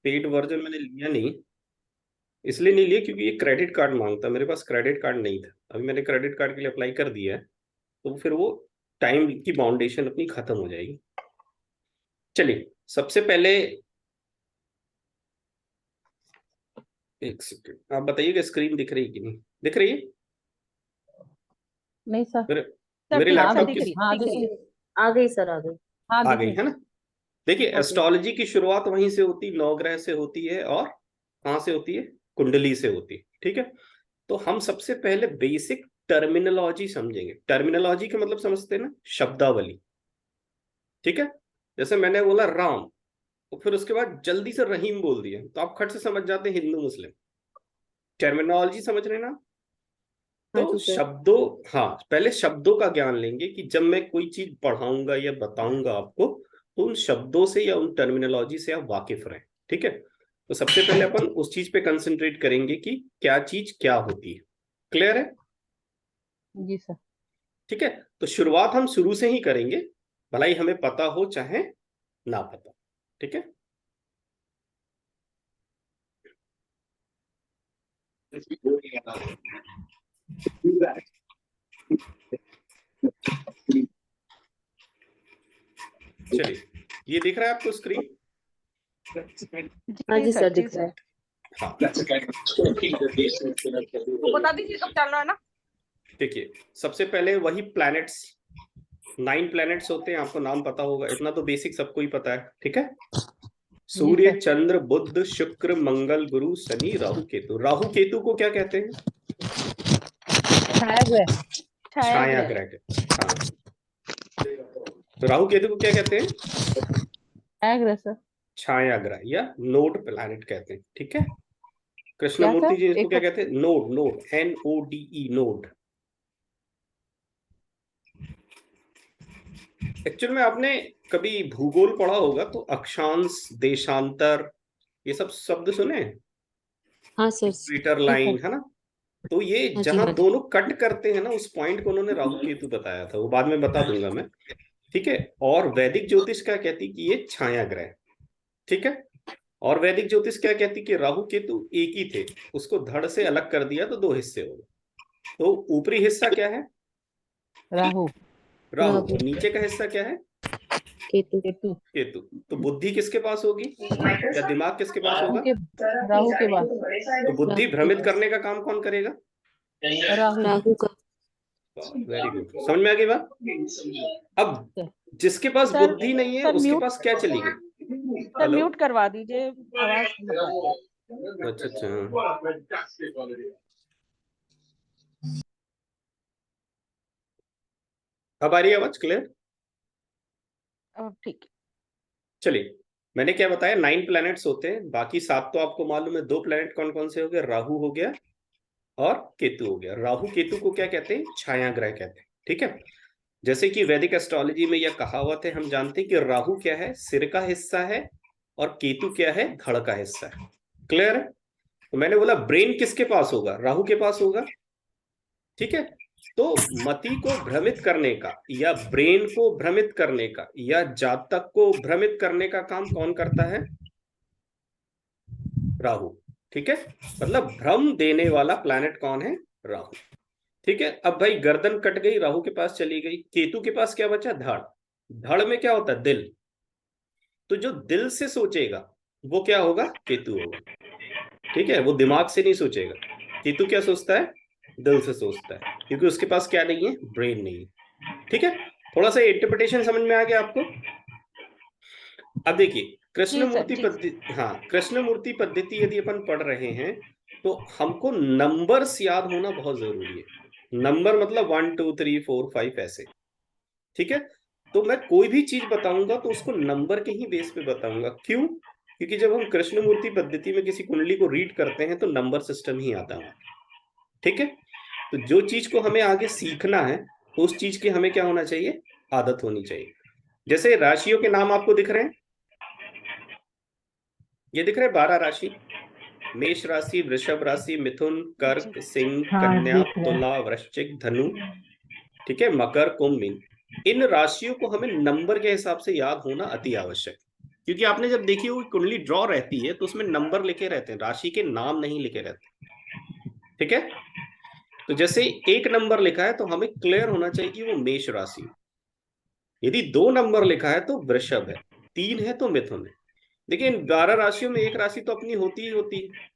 Paid version मैंने लिया नहीं, इसलिए नहीं लिया क्योंकि ये क्रेडिट कार्ड मांगता, मेरे पास क्रेडिट कार्ड नहीं था। अभी मैंने क्रेडिट कार्ड के लिए अप्लाई कर दिया है, तो फिर वो टाइम की बाउंडेशन अपनी खत्म हो जाएगी। चलिए सबसे पहले, एक सेकेंड आप बताइएगा स्क्रीन दिख रही है कि नहीं दिख रही है? नहीं सर। मेरे सर मेरे ठीक है, लैपटॉप दिख की रही हाँ दिख दिख रही रही। आ गई सर, आ गई। हाँ आ दिख गई रही। है ना? देखिए ओके। एस्ट्रोलॉजी की शुरुआत वहीं से होती, नवग्रह से होती है, और कहाँ से होती है? कुंडली से होती है। ठीक है, तो हम सबसे पहले बेसिक टर्मिनोलॉजी समझेंगे। टर्मिनोलॉजी का मतलब समझते हैं ना, शब्दावली। ठीक है, जैसे मैंने बोला राम, तो फिर उसके बाद जल्दी से रहीम बोल दिया, तो आप खट से समझ जाते हैं हिंदू मुस्लिम। टर्मिनोलॉजी समझ रहे हैं ना? हाँ तो जी सर। शब्दों, हाँ पहले शब्दों का ज्ञान लेंगे कि जब मैं कोई चीज पढ़ाऊंगा या बताऊंगा आपको, तो उन शब्दों से या उन टर्मिनोलॉजी से आप वाकिफ रहें। ठीक है, तो सबसे पहले अपन उस चीज पे कंसंट्रेट करेंगे कि क्या चीज क्या होती है। क्लियर है? जी सर। ठीक है, तो शुरुआत हम शुरू से ही करेंगे, भला ही हमें पता हो चाहे ना पता। ठीक है, चलिए ये दिख रहा है आपको स्क्रीन? हाँ जी सर, दिख रहा है। हाँ तो बता दीजिए कब चलना है ना। देखिए, सबसे पहले वही प्लैनेट्स, 9 प्लैनेट्स होते हैं, आपको नाम पता होगा, इतना तो बेसिक सबको ही पता है। ठीक है, जी सूर्य सर। चंद्र बुध शुक्र मंगल गुरु शनि राहु केतु। राहु केतु को क्या कहते हैं? छाया ग्रह। छाया ग्रह कहते हैं। हाँ, तो राहु केतु को क्या कहते हैं? छाया ग्रह सर। छाया ग्रह या नोड प्लैनेट कहते हैं। ठीक है, क्या कृष्णमूर्ति सर? जी इसको एक क्या कहते हैं? Node, node NODE, node. Actual में आपने कभी भूगोल पढ़ा होगा तो अक्षांश, देशांतर, ये सब शब्द सुने हैं? हाँ सर। इक्वेटर जी सर। लाइन है ना, तो ये हाँ जी, जहां हाँ जी। दोनों कट करते हैं ना, उस पॉइंट को उन्होंने राहु केतु बताया था, वो बाद में बता दूंगा मैं। ठीक है, और वैदिक ज्योतिष क्या कहती कि ये छाया ग्रह। ठीक है, और वैदिक ज्योतिष क्या कहती कि राहु केतु एक ही थे, उसको धड़ से अलग कर दिया तो 2 हिस्से हो गए। तो ऊपरी हिस्सा क्या है? राहु। राहु, राहु। और नीचे का हिस्सा क्या है? केतु। केतु। केतु। तो बुद्धि किसके पास होगी या दिमाग किसके पास राहु होगा? के राहु के बाद तो बुद्धि राहु के भ्रमित पास। करने का काम कौन करेगा? राहु। राहु का। वेरी गुड, समझ में आ गई बात? अब सर। जिसके पास सर बुद्धि नहीं है सर उसके म्यूट पास क्या चली गई? सर हेलो, म्यूट करवा दीजिए, आवाज मत आ रही है। अच्छा अच्छा हाँ। अब आ रही है आवाज क्लियर? अब ठीक चलिए, मैंने क्या बताया, 9 प्लैनेट्स होते हैं, बाकी 7 तो आपको मालूम है। 2 प्लैनेट कौन कौन से हो गए? राहु हो गया और केतु हो गया। राहु केतु को क्या कहते हैं? छाया ग्रह कहते हैं। ठीक है, जैसे कि वैदिक एस्ट्रोलॉजी में यह कहावत है, हम जानते हैं कि राहु क्या है? सिर का हिस्सा है, और केतु क्या है? धड़ का हिस्सा है। क्लियर है? तो मैंने बोला ब्रेन किसके पास होगा? राहु के पास होगा। ठीक है, तो मति को भ्रमित करने का या ब्रेन को भ्रमित करने का या जातक को भ्रमित करने का काम कौन करता है? राहु। ठीक है, मतलब भ्रम देने वाला प्लैनेट कौन है? राहु। ठीक है, अब भाई गर्दन कट गई, राहु के पास चली गई, केतु के पास क्या बचा? धड़। धड़ में क्या होता है? दिल। तो जो दिल से सोचेगा वो क्या होगा? केतु होगा। ठीक है, वो दिमाग से नहीं सोचेगा। केतु क्या सोचता है? दिल से सोचता है, क्योंकि उसके पास क्या नहीं है? ब्रेन नहीं है। ठीक है, थोड़ा सा इंटरप्रिटेशन समझ में आ गया आपको? अब देखिए जी सर, कृष्णमूर्ति जी। पद्धति, हाँ कृष्णमूर्ति पद्धति यदि अपन पढ़ रहे हैं तो हमको नंबर्स याद होना बहुत जरूरी है। नंबर मतलब 1 2 3 4 5 ऐसे। ठीक है, तो मैं कोई भी चीज बताऊंगा तो उसको नंबर के ही बेस पे बताऊंगा। क्यों? क्योंकि जब हम कृष्णमूर्ति पद्धति में किसी कुंडली को रीड करते हैं तो नंबर सिस्टम ही आता है। ठीक है, तो जो चीज को हमें आगे सीखना है तो उस चीज की हमें क्या होना चाहिए? आदत होनी चाहिए। जैसे राशियों के नाम आपको दिख रहे हैं, ये दिख रहे हैं 12 राशि। मेष राशि, वृषभ राशि, मिथुन, कर्क, सिंह, हाँ कन्या, दिख रहा है। तुला, वृश्चिक, धनु। ठीक है, मकर, कुंभ, मीन। इन राशियों को हमें नंबर के हिसाब से याद होना अति आवश्यक। क्योंकि आपने जब देखी हुई कुंडली ड्रॉ रहती है तो उसमें नंबर लिखे रहते हैं, राशि के नाम नहीं लिखे रहते। ठीक है, तो जैसे एक नंबर लिखा है तो हमें क्लियर होना चाहिए कि वो मेष राशि। यदि 2 नंबर लिखा है तो वृषभ है, 3 है तो मिथुन है। देखिए इन 12 राशियों में एक राशि तो अपनी होती ही होती है।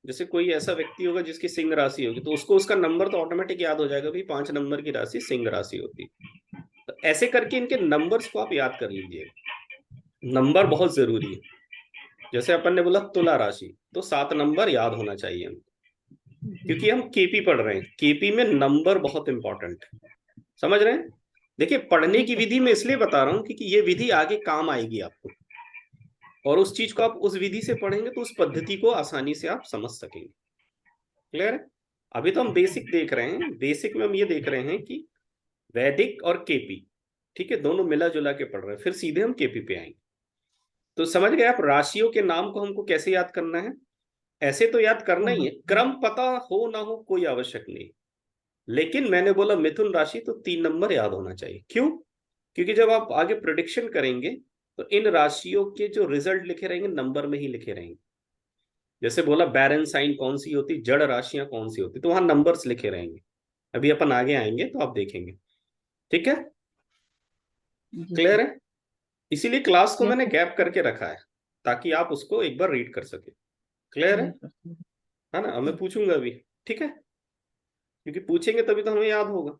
जैसे कोई ऐसा व्यक्ति होगा जिसकी सिंह राशि होगी तो उसको उसका नंबर तो ऑटोमेटिक याद हो जाएगा, भाई 5 नंबर की राशि सिंह राशि होती है। तो ऐसे करके इनके नंबर्स को आप याद कर लीजिए, नंबर बहुत जरूरी है। जैसे अपन ने बोला तुला राशि, तो 7 नंबर याद होना चाहिए हमको, क्योंकि हम केपी पढ़ रहे हैं, केपी में नंबर बहुत इंपॉर्टेंट है। समझ रहे हैं? देखिए पढ़ने की विधि में इसलिए बता रहा हूं क्योंकि ये विधि आगे काम आएगी आपको, और उस चीज को आप उस विधि से पढ़ेंगे तो उस पद्धति को आसानी से आप समझ सकेंगे। क्लियर है? अभी तो हम बेसिक देख रहे हैं, बेसिक में हम ये देख रहे हैं कि वैदिक और केपी, ठीक है, दोनों मिला जुला के पढ़ रहे हैं, फिर सीधे हम केपी पे आएंगे। तो समझ गए आप राशियों के नाम को हमको कैसे याद करना है? ऐसे तो याद करना ही है, क्रम पता हो ना हो कोई आवश्यक नहीं, लेकिन मैंने बोला मिथुन राशि तो 3 नंबर याद होना चाहिए। क्यों? क्योंकि जब आप आगे प्रिडिक्शन करेंगे तो इन राशियों के जो रिजल्ट लिखे रहेंगे नंबर में ही लिखे रहेंगे। जैसे बोला बैरन साइन कौन सी होती, जड़ राशियां कौन सी होती, तो वहां नंबर्स लिखे रहेंगे। अभी अपन आगे आएंगे तो आप देखेंगे। ठीक है, क्लियर है? इसीलिए क्लास को मैंने गैप करके रखा है ताकि आप उसको एक बार रीड कर सके। क्लियर है ना? मैं पूछूंगा अभी, ठीक है, क्योंकि पूछेंगे तभी तो हमें याद होगा।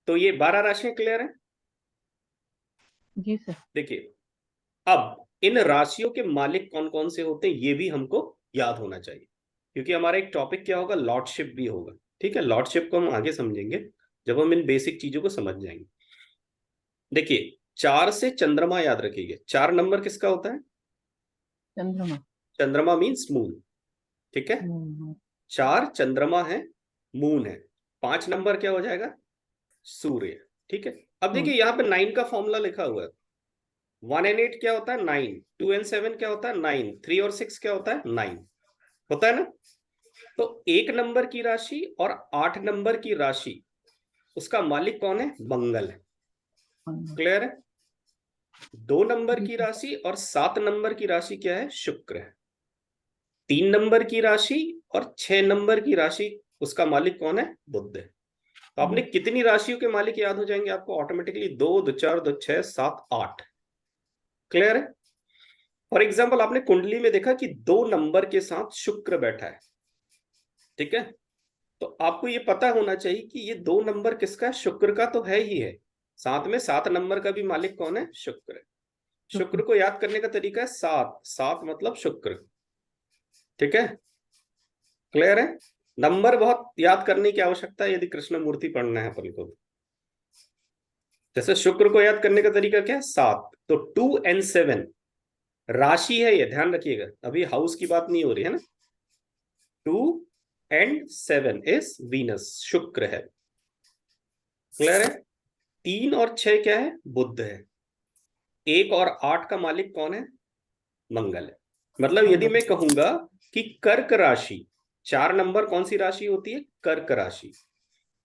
तो ये 12 राशियां क्लियर है? जी सर। देखिए अब इन राशियों के मालिक कौन कौन से होते हैं ये भी हमको याद होना चाहिए, क्योंकि हमारा एक टॉपिक क्या होगा, लॉर्डशिप भी होगा। ठीक है, लॉर्डशिप को हम आगे समझेंगे जब हम इन बेसिक चीजों को समझ जाएंगे। देखिए 4 से चंद्रमा याद रखिएगा। 4 नंबर किसका होता है? चंद्रमा। चंद्रमा मीन्स मून। ठीक है, 4 चंद्रमा है, मून है। 5 नंबर क्या हो जाएगा? सूर्य। ठीक है, अब देखिए यहाँ पे 9 का फॉर्मूला लिखा हुआ है। 1 and 8 क्या होता है? 9। 2 and 7 क्या होता है? 9। 3 और 6 क्या होता है? 9 होता है ना? तो 1 नंबर की राशि और 8 नंबर की राशि, उसका मालिक कौन है? मंगल है। क्लियर है? 2 नंबर की राशि और 7 नंबर की राशि क्या है? शुक्र है। 3 नंबर की राशि और 6 नंबर की राशि, उसका मालिक कौन है? बुध है। तो आपने कितनी राशियों के मालिक याद हो जाएंगे आपको ऑटोमेटिकली? 2, 2, 4, 2, 6, 7, 8। क्लियर है? फॉर एग्जाम्पल आपने कुंडली में देखा कि 2 नंबर के साथ शुक्र बैठा है। ठीक है, तो आपको ये पता होना चाहिए कि ये 2 नंबर किसका है? शुक्र का तो है ही है, साथ में 7 नंबर का भी मालिक कौन है? शुक्र है। शुक्र को याद करने का तरीका है 7। 7 मतलब शुक्र। ठीक है, क्लियर है? नंबर बहुत याद करने की आवश्यकता है यदि कृष्ण मूर्ति पढ़ना है अपन को। जैसे शुक्र को याद करने का तरीका क्या है? 7। तो 2 and 7 राशि है, ये ध्यान रखिएगा, अभी हाउस की बात नहीं हो रही है ना। 2 and 7 इज वीनस, शुक्र है। क्लियर है? 3 और 6 क्या है? बुध है। 1 और 8 का मालिक कौन है? मंगल है। मतलब यदि मैं कहूंगा कि कर्क राशि, 4 नंबर कौन सी राशि होती है? कर्क राशि।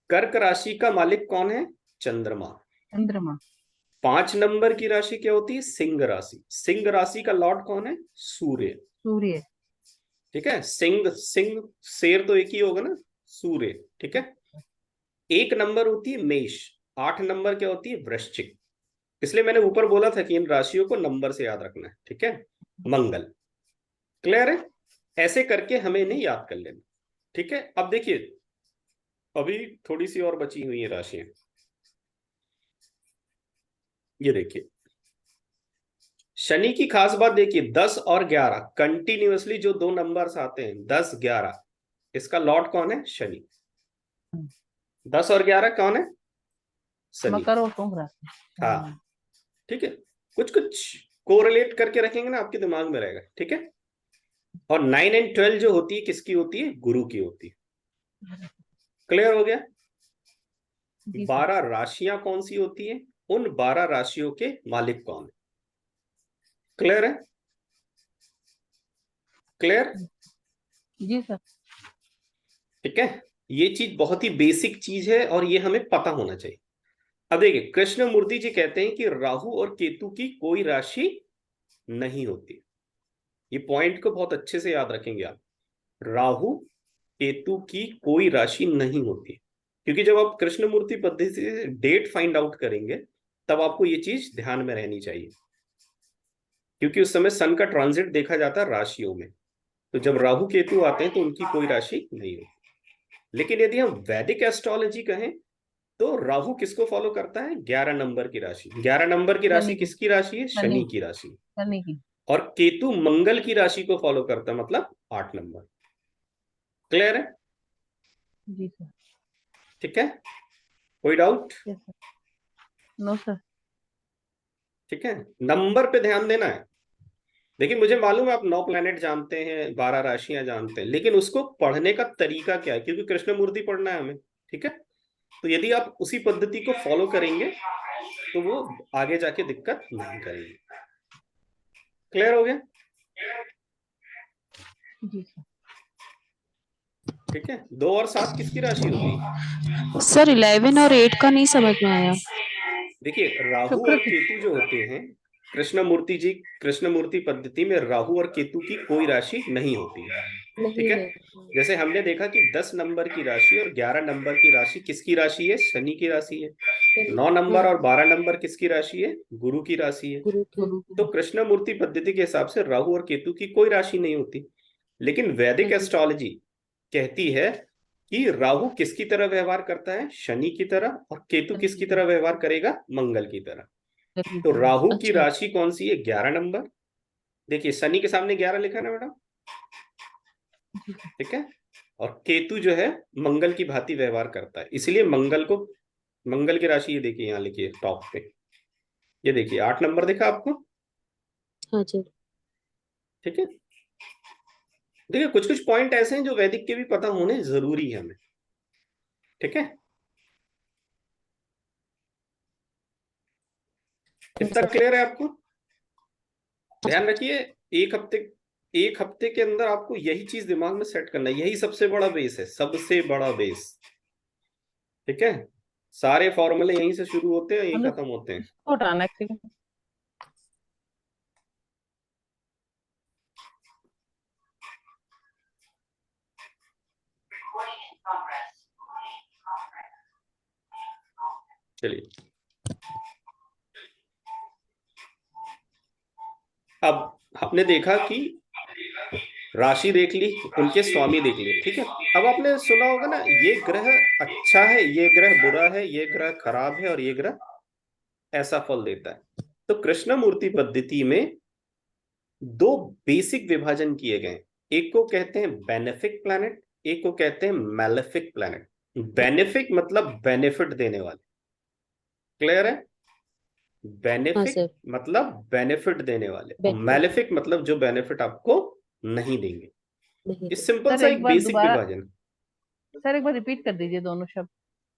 कर्क राशि का मालिक कौन है? चंद्रमा। चंद्रमा। 5 नंबर की राशि क्या होती है? सिंह राशि। सिंह राशि का लॉर्ड कौन है? सूर्य। सूर्य। ठीक है, सिंह सिंह शेर तो एक ही होगा ना, सूर्य। ठीक है, 1 नंबर होती है मेष, 8 नंबर क्या होती है? वृश्चिक। इसलिए मैंने ऊपर बोला था कि इन राशियों को नंबर से याद रखना है। ठीक है, मंगल। क्लियर है? ऐसे करके हमें इन्हें याद कर लेना। ठीक है, अब देखिए अभी थोड़ी सी और बची हुई है राशियां। ये देखिए शनि की खास बात देखिए, 10 और 11 कंटिन्यूअसली जो 2 नंबर्स आते हैं 10, 11, इसका लॉर्ड कौन है? शनि। 10 और 11 कौन है? शनि। मकर और कुंभ राशि। हाँ, ठीक है, कुछ कुछ कोरिलेट करके रखेंगे ना, आपके दिमाग में रहेगा। ठीक है, और 9 and 12 जो होती है किसकी होती है? गुरु की होती है। क्लियर हो गया? 12 राशियां कौन सी होती है? उन 12 राशियों के मालिक कौन है? क्लियर है? क्लियर? जी सर। ठीक है, ये चीज बहुत ही बेसिक चीज है और ये हमें पता होना चाहिए। अब देखिए कृष्णमूर्ति जी कहते हैं कि राहु और केतु की कोई राशि नहीं होती। ये पॉइंट को बहुत अच्छे से याद रखेंगे आप। राहु केतु की कोई राशि नहीं होती, क्योंकि जब आप कृष्णमूर्ति पद्धति से डेट फाइंड आउट करेंगे तब आपको ये चीज ध्यान में रहनी चाहिए, क्योंकि उस समय सन का ट्रांजिट देखा जाता है राशियों में। तो जब राहु केतु आते हैं तो उनकी कोई राशि नहीं होती। लेकिन यदि हम वैदिक एस्ट्रोलॉजी कहें तो राहु किसको फॉलो करता है? 11 नंबर की राशि। 11 नंबर की राशि शनि की। किसकी राशि है? शनि शनि की राशि। शनि की। और केतु मंगल की राशि को फॉलो करता है, मतलब 8 नंबर। क्लियर है? जी सर। ठीक है, कोई doubt? Yes sir. No sir. ठीक है, नंबर पे ध्यान देना है। देखिए मुझे मालूम है आप 9 प्लैनेट जानते हैं, 12 राशियां जानते हैं, लेकिन उसको पढ़ने का तरीका क्या है, क्योंकि कृष्णमूर्ति पढ़ना है हमें। ठीक है, तो यदि आप उसी पद्धति को फॉलो करेंगे तो वो आगे जाके दिक्कत नहीं करेगी। क्लियर हो गया? जी सर। ठीक है, 2 और 7 किसकी राशि होगी? सर 11 और 8 का नहीं समझ में आया। देखिए राहु शुक्र और की। केतु जो होते हैं, कृष्णमूर्ति जी कृष्णमूर्ति पद्धति में राहु और केतु की कोई राशि नहीं होती है। ठीक नहीं है, है। जैसे हमने देखा कि 10 नंबर की राशि और 11 नंबर की राशि किसकी राशि है? शनि की राशि है। 9 नंबर और 12 नंबर किसकी राशि है? गुरु की राशि है। गुरु की। गुरु तो की। कृष्णमूर्ति पद्धति के हिसाब से राहु और केतु की कोई राशि नहीं होती। लेकिन वैदिक नहीं। एस्ट्रोलॉजी कहती है कि राहु किसकी तरह व्यवहार करता है? शनि की तरह। और केतु शनि किसकी की। तरह व्यवहार करेगा? मंगल की तरह। मंगल की तो तरह। राहु की अच्छा। राशि कौन सी है? 11 नंबर। देखिए शनि के सामने 11 लिखा है ना मैडम? जी सर। ठीक है, और केतु जो है मंगल की भांति व्यवहार करता है, इसलिए मंगल को, मंगल की राशि ये देखिए यहाँ लिखिए टॉप पे, ये देखिए 8 नंबर दिखा आपको? हाँ जी। ठीक है, देखिए कुछ कुछ पॉइंट ऐसे हैं जो वैदिक के भी पता होने जरूरी है हमें। ठीक है, इतना सर। क्लियर है आपको? ध्यान रखिए, एक हफ्ते, एक हफ्ते के अंदर आपको यही चीज दिमाग में सेट करना है, यही सबसे बड़ा बेस है, सबसे बड़ा बेस। ठीक है, सारे फॉर्मूले यहीं से शुरू होते हैं, यहीं मतलब खत्म होते हैं। इसको हटाना एक्चुअली। चलिए, अब आपने देखा कि राशि देख ली, उनके स्वामी देख लिए। ठीक है, अब आपने सुना होगा ना, ये ग्रह अच्छा है, ये ग्रह बुरा है, ये ग्रह खराब है और ये ग्रह ऐसा फल देता है। तो कृष्णमूर्ति पद्धति में दो बेसिक विभाजन किए गए हैं। एक को कहते हैं बेनिफिक प्लैनेट, एक को कहते हैं मैलेफिक प्लैनेट। बेनिफिक मतलब बेनिफिट देने वाले। क्लियर है? हाँ बेनिफिक सर। मतलब बेनिफिट देने वाले, और बेनिफिट। मैलेफिक मतलब जो बेनिफिट आपको नहीं देंगे। नहीं ये दे। सिंपल सर सा एक एक बार बेसिक दोबारा। विभाजन। सर एक बार रिपीट कर दीजिए दोनों शब्द।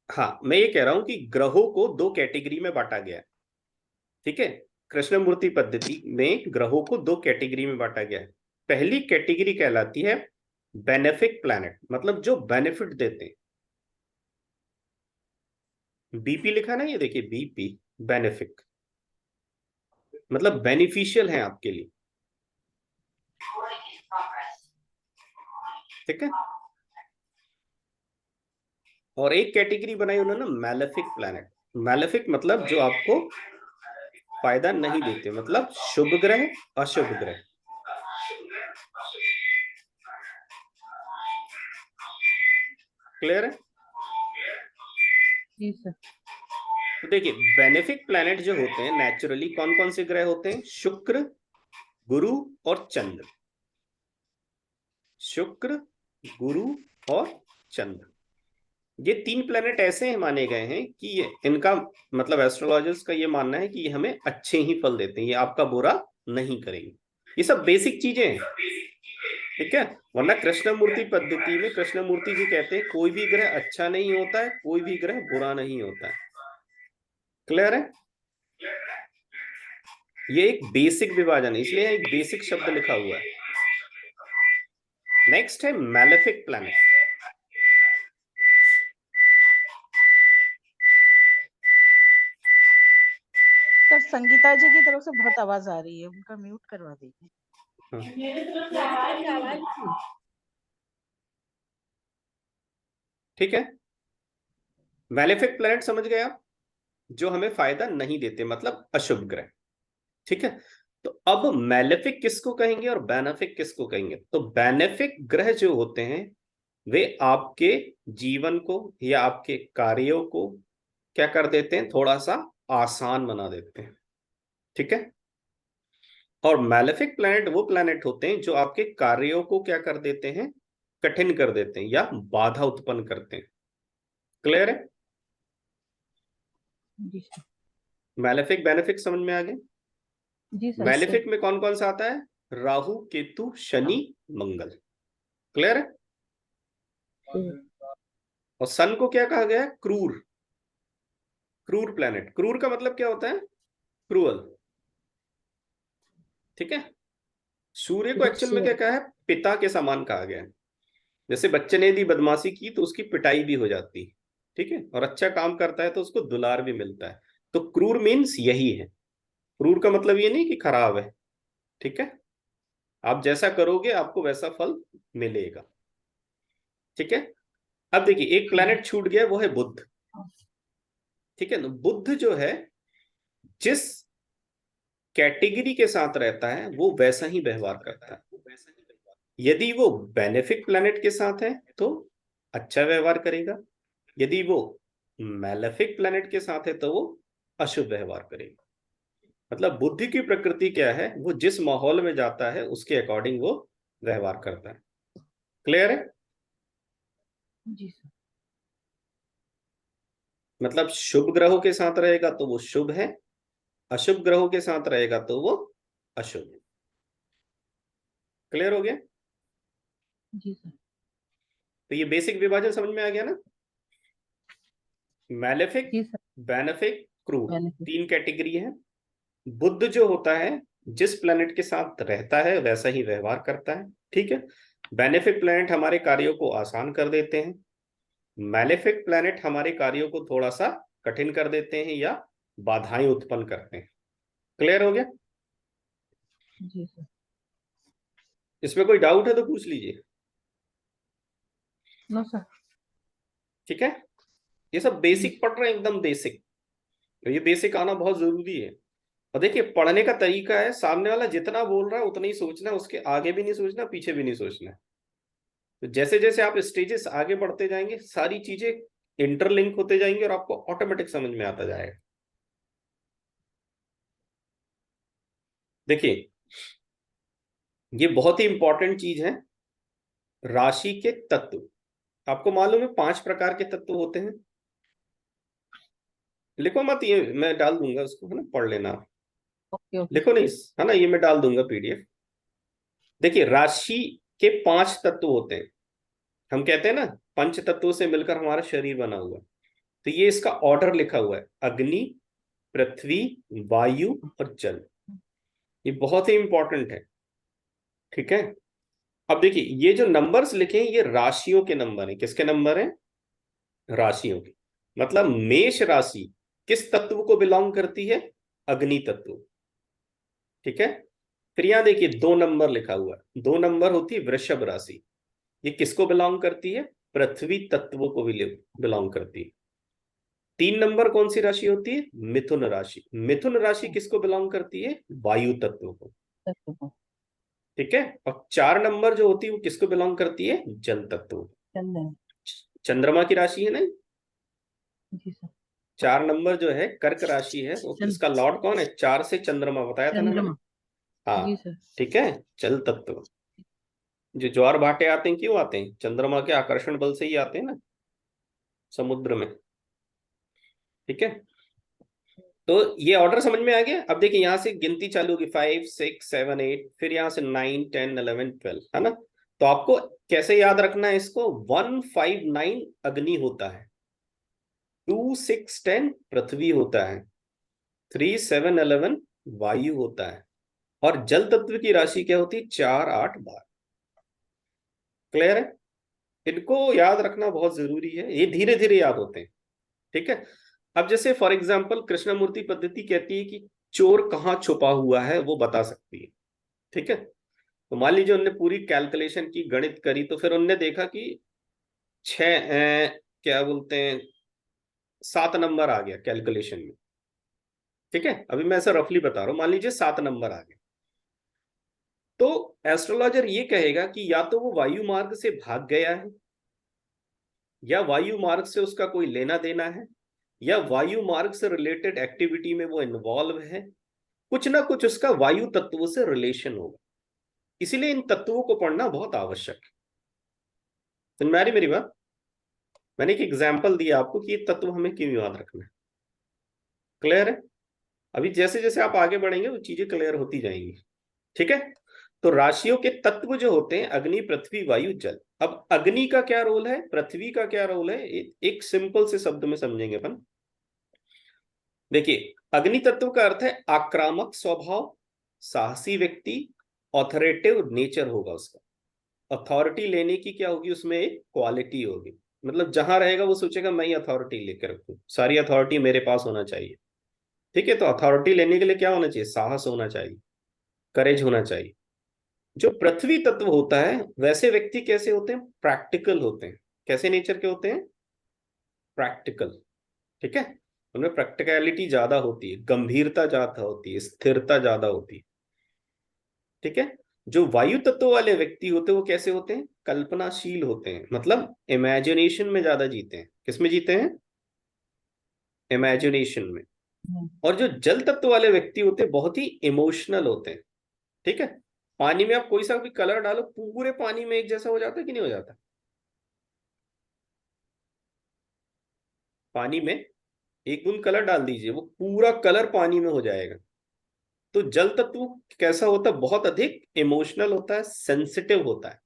हाँ, मैं ये कह रहा हूं कि ग्रहों को 2 कैटेगरी में बांटा गया है। ठीक है, कृष्णमूर्ति पद्धति में ग्रहों को 2 कैटेगरी में बांटा गया है। पहली कैटेगरी कहलाती है बेनिफिक प्लैनेट, मतलब जो बेनिफिट देते हैं। बीपी लिखा ना, ये देखिए बीपी, बेनिफिक मतलब बेनिफिशियल है आपके लिए। ठीक है, और एक कैटेगरी बनाई उन्होंने मैलेफिक प्लैनेट। मैलेफिक मतलब जो आपको फायदा नहीं देते, मतलब शुभ ग्रह, अशुभ ग्रह। क्लियर है? जी सर। तो देखिए बेनिफिक प्लैनेट जो होते हैं नेचुरली कौन कौन से ग्रह होते हैं? शुक्र, गुरु और चंद्र। शुक्र, गुरु और चंद्र, ये 3 प्लैनेट ऐसे माने गए हैं कि ये, इनका मतलब एस्ट्रोलॉजर्स का ये मानना है कि ये हमें अच्छे ही फल देते हैं, ये आपका बुरा नहीं करेंगे। ये सब बेसिक चीजें हैं। ठीक है, वरना कृष्णमूर्ति पद्धति में कृष्णमूर्ति जी कहते हैं कोई भी ग्रह अच्छा नहीं होता है, कोई भी ग्रह बुरा नहीं होता है। क्लियर है? ये एक बेसिक विभाजन है, इसलिए एक बेसिक शब्द लिखा हुआ है। नेक्स्ट है मैलेफिक प्लैनेट। संगीता जी की तरफ से बहुत आवाज आ रही है, उनका म्यूट करवा दीजिए। ठीक है, मैलेफिक प्लैनेट समझ गए आप, जो हमें फायदा नहीं देते, मतलब अशुभ ग्रह। ठीक है, तो अब मैलेफिक किसको कहेंगे और बेनेफिक किसको कहेंगे? तो बेनेफिक ग्रह जो होते हैं वे आपके जीवन को या आपके कार्यों को क्या कर देते हैं, थोड़ा सा आसान बना देते हैं। ठीक है, और मैलेफिक प्लैनेट वो प्लैनेट होते हैं जो आपके कार्यों को क्या कर देते हैं, कठिन कर देते हैं या बाधा उत्पन्न करते हैं। क्लियर है? जी सर। मैलेफिक बेनिफिक समझ में आ गया? जी सर। मैलेफिक में कौन कौन सा आता है? राहु, केतु, शनि, मंगल। क्लियर है? और सन को क्या कहा गया है? क्रूर। क्रूर प्लैनेट। क्रूर का मतलब क्या होता है? क्रूअल। ठीक है, सूर्य को एक्चुअल में क्या कहा है? पिता के समान कहा गया है। जैसे बच्चे ने यदि बदमाशी की तो उसकी पिटाई भी हो जाती है। ठीक है, और अच्छा काम करता है तो उसको दुलार भी मिलता है। तो क्रूर मीन्स यही है। क्रूर का मतलब ये नहीं कि खराब है। ठीक है, आप जैसा करोगे आपको वैसा फल मिलेगा। ठीक है, अब देखिए एक प्लैनेट छूट गया, वो है बुध। ठीक है, तो बुध जो है जिस कैटेगरी के साथ रहता है वो वैसा ही व्यवहार करता है। यदि वो बेनिफिक प्लैनेट के साथ है तो अच्छा व्यवहार करेगा, यदि वो मैलेफिक प्लैनेट के साथ है तो वो अशुभ व्यवहार करेगा। मतलब बुद्धि की प्रकृति क्या है, वो जिस माहौल में जाता है उसके अकॉर्डिंग वो व्यवहार करता है। क्लियर है? जी सर। मतलब शुभ ग्रहों के साथ रहेगा तो वो शुभ है, अशुभ ग्रहों के साथ रहेगा तो वो अशुभ है। क्लियर हो गया? जी सर। तो ये बेसिक विभाजन समझ में आ गया ना? मैलेफिक, जी सर। बेनेफिक, क्रूर, बेनिफिट। 3 कैटेगरी है। बुध जो होता है जिस प्लेनेट के साथ रहता है वैसा ही व्यवहार करता है। ठीक है, बेनेफिक प्लेनेट हमारे कार्यों को आसान कर देते हैं, मैलेफिक प्लेनेट हमारे कार्यों को थोड़ा सा कठिन कर देते हैं या बाधाएं उत्पन्न करते हैं। क्लियर हो गया? जी सर। इसमें कोई डाउट है तो पूछ लीजिए। No sir. ठीक है, ये सब बेसिक पढ़ रहे हैं, एकदम बेसिक। तो ये बेसिक आना बहुत जरूरी है। और देखिए पढ़ने का तरीका है, सामने वाला जितना बोल रहा है उतना ही सोचना है, उसके आगे भी नहीं सोचना, पीछे भी नहीं सोचना। तो जैसे जैसे आप स्टेजेस आगे बढ़ते जाएंगे सारी चीजें इंटरलिंक होते जाएंगी और आपको ऑटोमेटिक समझ में आता जाएगा। देखिए ये बहुत ही इंपॉर्टेंट चीज है, राशि के तत्व। आपको मालूम है 5 प्रकार के तत्व होते हैं। लिखो मत, ये मैं डाल दूंगा उसको, है ना, पढ़ लेना। Okay okay. लिखो नहीं, है ना, ये मैं डाल दूंगा पीडीएफ। देखिए राशि के 5 तत्व होते हैं। हम कहते हैं ना पंच तत्वों से मिलकर हमारा शरीर बना हुआ है। तो ये इसका ऑर्डर लिखा हुआ है, अग्नि, पृथ्वी, वायु और जल। ये बहुत ही इंपॉर्टेंट है। ठीक है, अब देखिए ये जो नंबर्स लिखे हैं ये राशियों के नंबर हैं। किसके नंबर हैं? राशियों के। मतलब मेष राशि किस तत्व को बिलोंग करती है? अग्नि तत्व। ठीक है, फिर यहां देखिए 2 नंबर लिखा हुआ है, 2 नंबर होती है वृषभ राशि। ये किसको बिलोंग करती है? पृथ्वी तत्व को भी बिलोंग करती है। 3 नंबर कौन सी राशि होती है? मिथुन राशि। मिथुन राशि किसको बिलोंग करती है? वायु तत्व को। ठीक है, और 4 नंबर जो होती है वो किसको बिलोंग करती है? जल तत्व को। चंदन। चंद्रमा की राशि है ना। जी सर। 4 नंबर जो है कर्क राशि है, वो इसका लॉर्ड कौन है? 4 से चंद्रमा, बताया था ना मैंने। चंद्रमा। जी हाँ, सर। ठीक है, जल तत्व। जो ज्वार भाटे आते हैं क्यों आते हैं? चंद्रमा के आकर्षण बल से ही आते हैं ना, समुद्र में। ठीक है, तो ये ऑर्डर समझ में आ गया। अब देखिए यहां से गिनती चालू होगी, 5 6 7 8, फिर यहां से 9 10 11 12, है ना। तो आपको कैसे याद रखना है इसको? 1 5 9 अग्नि होता है, 2 6 10 पृथ्वी होता है, 3 7 11 वायु होता है, और जल तत्व की राशि क्या होती है? 4 8 12। क्लियर है? इनको याद रखना बहुत जरूरी है, ये धीरे धीरे याद होते हैं। ठीक है, अब जैसे फॉर एग्जाम्पल कृष्णमूर्ति पद्धति कहती है कि चोर कहाँ छुपा हुआ है वो बता सकती है। ठीक है, तो मान लीजिए उनने पूरी कैलकुलेशन की, गणित करी, तो फिर उनने देखा कि क्या बोलते हैं 7 नंबर आ गया कैलकुलेशन में। ठीक है, अभी मैं ऐसा रफली बता रहा हूं, मान लीजिए 7 नंबर आ गया, तो एस्ट्रोलॉजर ये कहेगा कि या तो वो वायु मार्ग से भाग गया है, या वायु मार्ग से उसका कोई लेना देना है, या वायु मार्ग से रिलेटेड एक्टिविटी में वो इन्वॉल्व है, कुछ ना कुछ उसका वायु तत्व से रिलेशन होगा। इसीलिए इन तत्वों को पढ़ना बहुत आवश्यक है। समझ में आ रही मेरी बात? मैंने एक एग्जाम्पल दिया आपको कि ये तत्व हमें क्यों याद रखना है। क्लियर है? अभी जैसे जैसे आप आगे बढ़ेंगे वो चीजें क्लियर होती जाएंगी। ठीक है, तो राशियों के तत्व जो होते हैं अग्नि, पृथ्वी, वायु, जल। अब अग्नि का क्या रोल है, पृथ्वी का क्या रोल है, एक सिंपल से शब्द में समझेंगे अपन। देखिए, अग्नि तत्व का अर्थ है आक्रामक स्वभाव, साहसी व्यक्ति, ऑथोरेटिव नेचर होगा उसका। अथॉरिटी लेने की क्या होगी, उसमें एक क्वालिटी होगी। मतलब जहां रहेगा वो सोचेगा मैं ही अथॉरिटी लेकर रखूं, सारी अथॉरिटी मेरे पास होना चाहिए। ठीक है, तो अथॉरिटी लेने के लिए क्या होना चाहिए, साहस होना चाहिए, करेज होना चाहिए। जो पृथ्वी तत्व होता है वैसे व्यक्ति कैसे होते हैं, प्रैक्टिकल होते हैं। कैसे नेचर के होते हैं, प्रैक्टिकल। ठीक है, उनमें प्रैक्टिकलिटी ज्यादा होती है, गंभीरता ज्यादा होती है, स्थिरता ज्यादा होती है। ठीक है, जो वायु तत्व वाले व्यक्ति होते हैं वो कैसे होते हैं, कल्पनाशील होते हैं, मतलब इमेजिनेशन में ज्यादा जीते हैं। किसमें जीते हैं, इमेजिनेशन में। और जो जल तत्व वाले व्यक्ति होते हैं बहुत ही इमोशनल होते हैं। ठीक है, पानी में आप कोई सा भी कलर डालो पूरे पानी में एक जैसा हो जाता है कि नहीं हो जाता? पानी में एक बूंद कलर डाल दीजिए वो पूरा कलर पानी में हो जाएगा। तो जल तत्व कैसा होता है, बहुत अधिक इमोशनल होता है, सेंसिटिव होता है।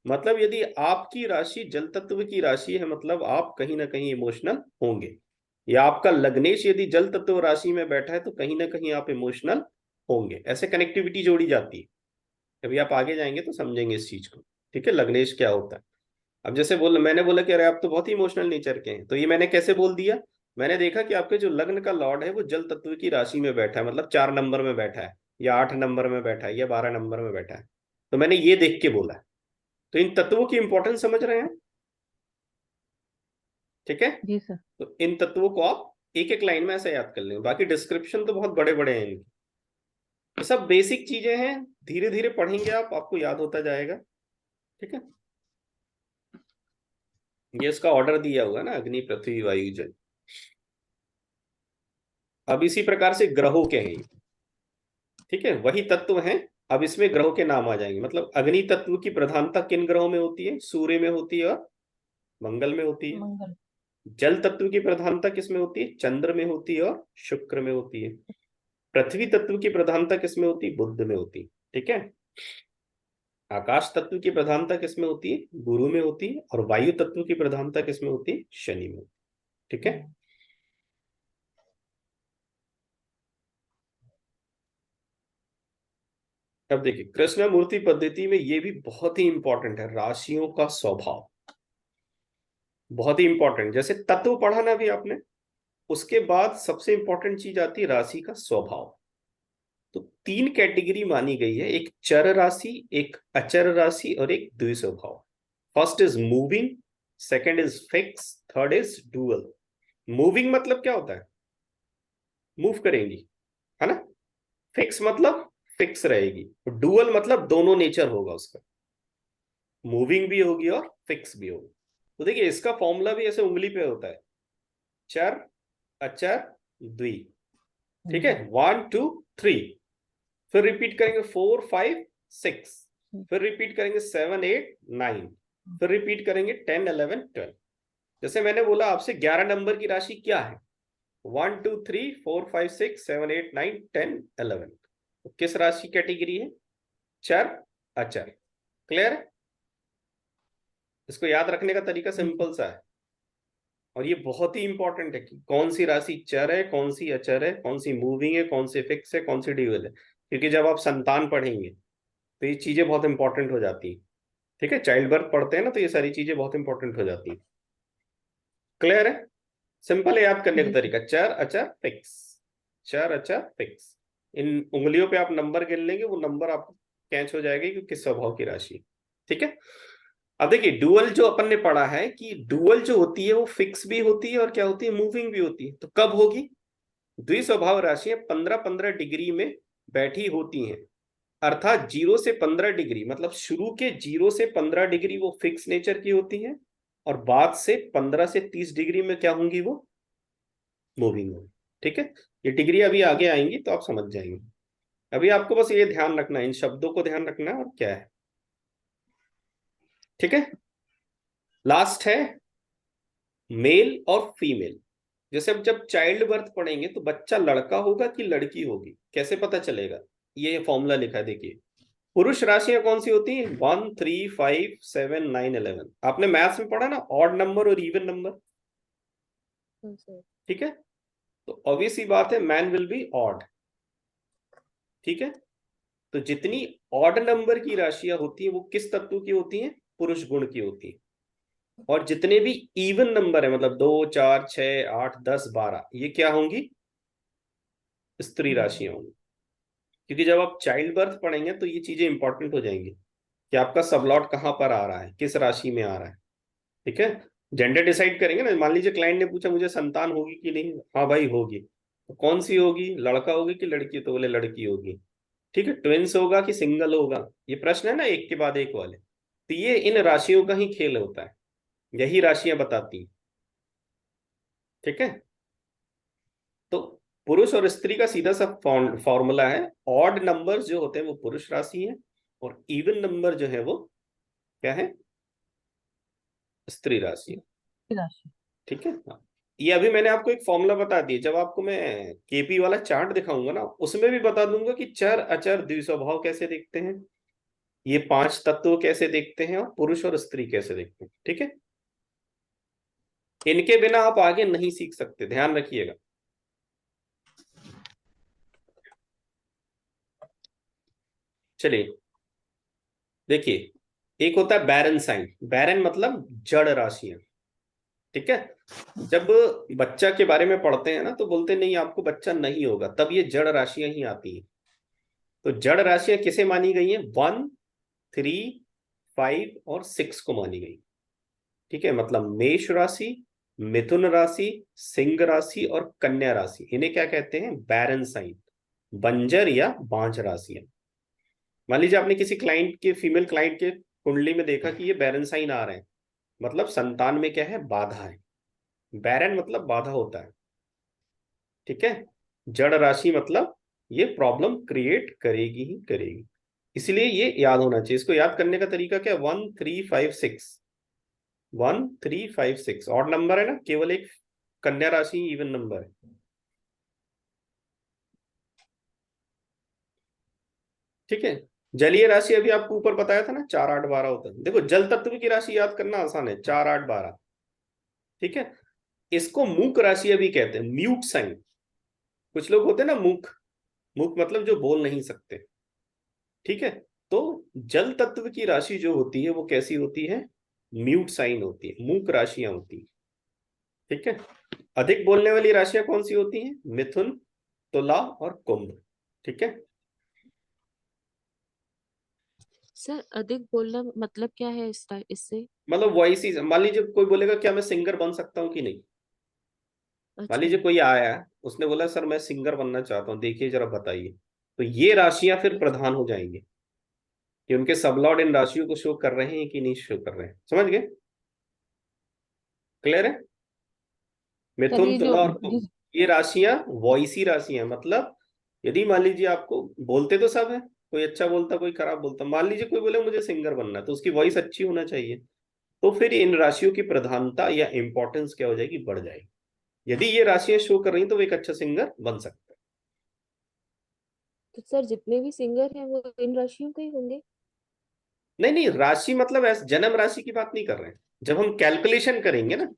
मतलब यदि आपकी राशि जल तत्व की राशि है मतलब आप कहीं ना कहीं इमोशनल होंगे, या आपका लग्नेश यदि जल तत्व राशि में बैठा है तो कहीं ना कहीं आप इमोशनल होंगे। ऐसे कनेक्टिविटी जोड़ी जाती है। अभी आप आगे जाएंगे तो समझेंगे इस चीज को। ठीक है, लग्नेश क्या होता है। अब जैसे मैंने बोला कि अरे आप तो बहुत ही इमोशनल नेचर के हैं, तो ये मैंने कैसे बोल दिया, मैंने देखा कि आपके जो लग्न का लॉर्ड है वो जल तत्व की राशि में बैठा है, मतलब 4 नंबर में बैठा है, या 8 नंबर में बैठा है, या 12 नंबर में बैठा है। तो मैंने ये देख के बोला। तो इन तत्वों की इंपॉर्टेंस समझ रहे हैं? ठीक है, जी सर। तो इन तत्वों को आप एक एक लाइन में ऐसे याद कर लेंगे, बाकी डिस्क्रिप्शन तो बहुत बड़े बड़े हैं इनके। ये सब बेसिक चीजें हैं, धीरे धीरे पढ़ेंगे आप, आपको याद होता जाएगा। ठीक है, ये इसका ऑर्डर दिया हुआ ना, अग्नि, पृथ्वी, वायु, जल। अब इसी प्रकार से ग्रहों के हैं। ठीक है, वही तत्व हैं, अब इसमें ग्रहों के नाम आ जाएंगे। मतलब अग्नि तत्व की प्रधानता किन ग्रहों में होती है, सूर्य में होती है और मंगल में होती है। मंगल। जल तत्व की प्रधानता किसमें होती है, चंद्र में होती है और शुक्र में होती है। पृथ्वी तत्व की प्रधानता किसमें होती है, बुध में होती है। ठीक है, आकाश तत्व की प्रधानता किसमें होती है, गुरु में होती है। और वायु तत्व की प्रधानता किसमें होती है, शनि में होती है। ठीक है, अब देखिए कृष्णमूर्ति पद्धति में ये भी बहुत ही इंपॉर्टेंट है, राशियों का स्वभाव बहुत ही इंपॉर्टेंट। जैसे तत्व पढ़ा ना भी आपने, उसके बाद सबसे इंपॉर्टेंट चीज आती है राशि का स्वभाव। तो 3 कैटेगरी मानी गई है, एक चर राशि, एक अचर राशि और एक द्विस्वभाव। First is moving, second is fix, third is dual. Moving मतलब क्या होता है, मूव करेंगी, है ना। फिक्स मतलब फिक्स रहेगी। डुअल मतलब दोनों नेचर होगा उसका, मूविंग भी होगी और फिक्स भी होगी। तो देखिए इसका फॉर्मूला भी ऐसे उंगली पे होता है, चर, अचर, द्वि। ठीक है, 1 2 3, फिर रिपीट करेंगे 4 5 6, फिर रिपीट करेंगे 7 8 9, फिर रिपीट करेंगे 10 11 12। जैसे मैंने बोला आपसे 11 नंबर की राशि क्या है, 1 2 3 4 5 6 7 8 9 10 11। तो किस राशि कैटेगरी है, चर, अचर। क्लियर है? इसको याद रखने का तरीका सिंपल सा है, और ये बहुत ही इंपॉर्टेंट है कि कौन सी राशि चर है, कौन सी अचर है, कौन सी मूविंग है, कौन सी फिक्स है, कौन सी ड्यूअल है। क्योंकि जब आप संतान पढ़ेंगे तो ये चीजें बहुत इंपॉर्टेंट हो जाती हैं। ठीक है, चाइल्ड बर्थ पढ़ते हैं ना, तो ये सारी चीजें बहुत इंपॉर्टेंट हो जाती हैं। क्लियर है? सिंपल है याद करने का जी सर। तरीका, चर, अचर, फिक्स। चर अचर फिक्स। इन उंगलियों पे आप नंबर गिन लेंगे, वो नंबर आपको कैच हो जाएगा कि किस स्वभाव की राशि। ठीक है। अब देखिए डुअल जो अपन ने पढ़ा है कि डुअल जो होती है वो फिक्स भी होती है और क्या होती है, मूविंग भी होती है। तो कब होगी? द्विस्वभाव राशियां 15-15 डिग्री में बैठी होती हैं, अर्थात 0 से 15 डिग्री, मतलब शुरू के 0 से 15 डिग्री वो फिक्स नेचर की होती हैं और बाद से 15 से 30 डिग्री में क्या होंगी, वो मूविंग होंगी। ठीक है। ये डिग्री अभी आगे आएंगी तो आप समझ जाएंगे। अभी आपको बस ये ध्यान रखना है, इन शब्दों को ध्यान रखना है और क्या है। ठीक है। लास्ट है मेल और फीमेल। जैसे अब जब चाइल्ड बर्थ पढ़ेंगे तो बच्चा लड़का होगा कि लड़की होगी, कैसे पता चलेगा? ये फॉर्मूला लिखा है, देखिए। पुरुष राशियां कौन सी होती हैं? 1, 3, 5, 7, 9, 11। आपने मैथ्स में पढ़ा ना, ऑड नंबर और इवन नंबर। हाँ सर। ठीक है। तो ऑब्वियस ही बात है, मैन विल बी ऑड। ठीक है। तो जितनी ऑड नंबर की राशियां होती हैं वो किस तत्व की होती हैं? पुरुष गुण की होती हैं। और जितने भी इवन नंबर है, मतलब 2, 4, 6, 8, 10, 12, ये क्या होंगी? स्त्री राशियां होंगी। क्योंकि जब आप चाइल्ड बर्थ पढ़ेंगे तो ये चीजें इंपॉर्टेंट हो जाएंगी कि आपका सबलॉट कहाँ पर आ रहा है, किस राशि में आ रहा है। ठीक है। जेंडर डिसाइड करेंगे ना। मान लीजिए क्लाइंट ने पूछा मुझे संतान होगी कि नहीं, हाँ भाई होगी। तो कौन सी होगी, लड़का होगी कि लड़की? तो बोले लड़की होगी। ठीक है। ट्विंस होगा कि सिंगल होगा, ये प्रश्न है ना, एक के बाद एक वाले। तो ये इन राशियों का ही खेल होता है, यही राशियां बताती हैं। ठीक है। तो पुरुष और स्त्री का सीधा सा फॉर्मूला है, ऑड नंबर जो होते हैं वो पुरुष राशि है और इवन नंबर जो है वो क्या है? स्त्री राशि है। राशि। ठीक है। हाँ। ये अभी मैंने आपको एक फॉर्मूला बता दिया, जब आपको मैं केपी वाला चार्ट दिखाऊंगा ना, उसमें भी बता दूंगा कि चर अचर द्विस्वभाव कैसे देखते हैं, ये 5 तत्व कैसे देखते हैं और पुरुष और स्त्री कैसे देखते हैं। ठीक है। इनके बिना आप आगे नहीं सीख सकते, ध्यान रखिएगा। चलिए देखिए, एक होता है बैरन साइन। बैरन मतलब जड़ राशियां। ठीक है। जब बच्चा के बारे में पढ़ते हैं ना तो बोलते नहीं आपको बच्चा नहीं होगा, तब ये जड़ राशियां ही आती हैं। तो जड़ राशियां किसे मानी गई हैं? 1, 3, 5 और 6 को मानी गई। ठीक है। मतलब मेष राशि, मिथुन राशि, सिंह राशि और कन्या राशि, इन्हें क्या कहते हैं? बैरन साइन, बंजर या बांझ राशियां। मान लीजिए आपने किसी क्लाइंट के, फीमेल क्लाइंट के कुंडली में देखा कि ये बैरन साइन आ रहे हैं, मतलब संतान में क्या है? बाधा है। बैरन मतलब बाधा होता है। ठीक है। जड़ राशि मतलब ये प्रॉब्लम क्रिएट करेगी ही करेगी। इसलिए ये याद होना चाहिए। इसको याद करने का तरीका क्या है? 1, 3, 5, 6। 1, 3, 5, 6 ऑड नंबर है ना, केवल एक कन्या राशि इवन नंबर है। ठीक है। जलीय राशि अभी आपको ऊपर बताया था ना, 4, 8, 12 होता है। देखो जल तत्व की राशि याद करना आसान है, 4, 8, 12। ठीक है। इसको मूक राशि अभी कहते हैं, म्यूट साइन। कुछ लोग होते हैं ना मूक, मूक मतलब जो बोल नहीं सकते। ठीक है। तो जल तत्व की राशि जो होती है वो कैसी होती है? म्यूट साइन होती है, मूक राशियां होती है। ठीक है। अधिक बोलने वाली राशियां कौन सी होती हैं? मिथुन, तुला और कुंभ। ठीक है। सर अधिक बोलना मतलब क्या है इससे? मतलब वॉइस ही, मान लीजिए कोई बोलेगा क्या मैं सिंगर बन सकता हूँ कि नहीं। मान अच्छा। लीजिए कोई आया है, उसने बोला सर मैं सिंगर बनना चाहता हूँ, देखिए जरा बताइए। तो ये राशियां फिर प्रधान हो जाएंगी कि उनके सबलॉर्ड इन राशियों को शो कर रहे हैं कि नहीं शो कर रहे हैं। समझ गए? क्लियर है? सर मिथुन, ये जो तुला और कुंभ, ये राशियां वॉइसी राशियां। मतलब यदि मान लीजिए आपको, बोलते तो सब है, कोई अच्छा बोलता कोई खराब बोलता, मान लीजिए कोई बोले मुझे सिंगर बनना है तो उसकी वॉइस अच्छी होना चाहिए, तो फिर इन राशियों की प्रधानता या इंपॉर्टेंस क्या हो जाएगी? बढ़ जाएगी। यदि ये राशियां शो कर रही हैं तो वो एक अच्छा सिंगर बन सकता है। तो सर जितने भी सिंगर हैं वो इन राशियों के ही होंगे? नहीं नहीं, राशि मतलब ऐसे जन्म राशि की बात नहीं कर रहे हैं। जब हम कैलकुलेशन करेंगे ना,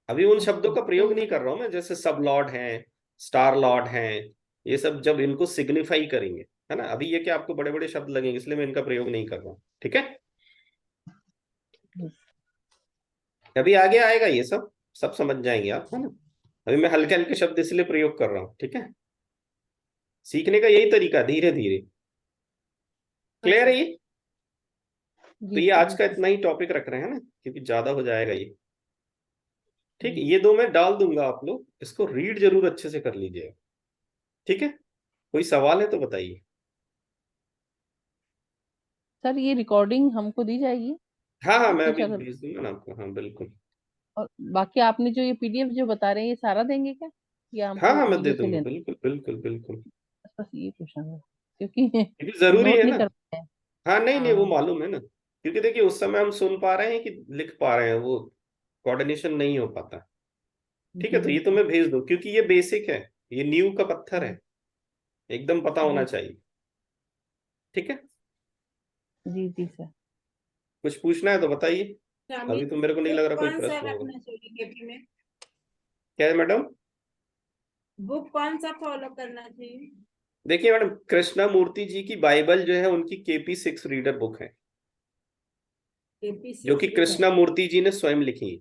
अभी उन शब्दों का प्रयोग नहीं कर रहा हूं मैं, जैसे सब लॉर्ड हैं, स्टार लॉर्ड हैं, ये सब जब इनको सिग्निफाई करेंगे, है ना, अभी ये क्या आपको बड़े बड़े शब्द लगेंगे, इसलिए मैं इनका प्रयोग नहीं कर रहा हूँ। ठीक है। अभी आगे आएगा ये सब, सब समझ जाएंगे आप, है ना। अभी मैं हल्के हल्के शब्द इसलिए प्रयोग कर रहा हूँ। ठीक है। सीखने का यही तरीका, धीरे धीरे। क्लियर है ये? तो जी ये आज जी का सर। इतना ही टॉपिक रख रहे हैं ना, क्योंकि ज्यादा हो जाएगा ये। ठीक है, जी ये दो मैं डाल दूंगा, आप लोग इसको रीड जरूर अच्छे से कर लीजिएगा। ठीक है, कोई सवाल है तो बताइए। सर, ये रिकॉर्डिंग हमको दी जाएगी हाँ हाँ, मैं इसके अभी चल। भेज दूंगा ना आपको, हाँ बिल्कुल। और बाकी आपने जो ये पीडीएफ जो बता रहे हैं, ये सारा देंगे क्या, या हाँ हमको हाँ, मैं दे वीडियो से दूंगा, लेना? बिल्कुल बिल्कुल बिल्कुल। बस ये क्वेश्चन है, क्योंकि क्योंकि जरूरी नोट है नहीं ना। कर पाए हैं। हाँ नहीं नहीं, वो हाँ। मालूम है ना, क्योंकि देखिए उस समय हम सुन पा रहे हैं कि लिख पा रहे हैं, वो कोऑर्डिनेशन नहीं हो पाता। ठीक है, जी तो जी ये तो सर। मैं भेज दूँ, क्योंकि ये बेसिक है, ये नींव का पत्थर हम्म, है, एकदम पता होना जी चाहिए। ठीक है, जी जी सर। कुछ पूछना है तो बताइए। स्वामी अभी तो मेरे को नहीं लग बुक रहा कोई कौन सा प्रश्न होगा। रखना चाहिए केपी में? क्या है मैडम? बुक कौन सा फॉलो करना चाहिए? देखिए मैडम, कृष्णा मूर्ति जी की बाइबल जो है उनकी KP6 रीडर बुक है, केपी जो कि 6 बुक है। कृष्णा मूर्ति जी ने स्वयं लिखी है।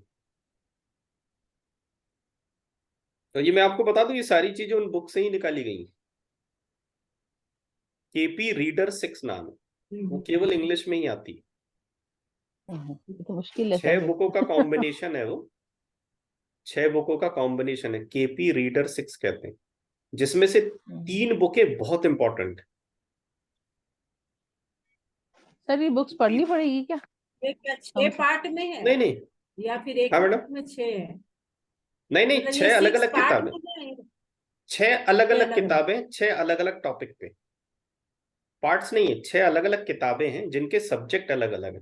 तो ये मैं आपको बता दूं, ये सारी चीजें उन बुक से ही निकाली गई। KP रीडर 6 नाम है, वो केवल इंग्लिश में ही आती। ये तो मुश्किल है सर 6 फिर। बुकों का कॉम्बिनेशन है वो, 6 बुकों का कॉम्बिनेशन है, KP रीडर 6 कहते हैं, जिसमें से हम्म। 3 बुकें बहुत इंपॉर्टेंट। सर, ये बुक्स पढ़नी पड़ेगी क्या ये क्या 6 हमको? पार्ट में है नहीं नहीं। या फिर एक हाँ मैडम, बुक में 6 है? नहीं नहीं, मतलब ये 6 अलग 6 अलग पार्ट किताबें, में है? 6 अलग 6 अलग अलग अलग। किताबें, 6 अलग अलग टॉपिक पे। पार्ट्स नहीं है, 6 अलग अलग किताबें हैं जिनके सब्जेक्ट अलग अलग है।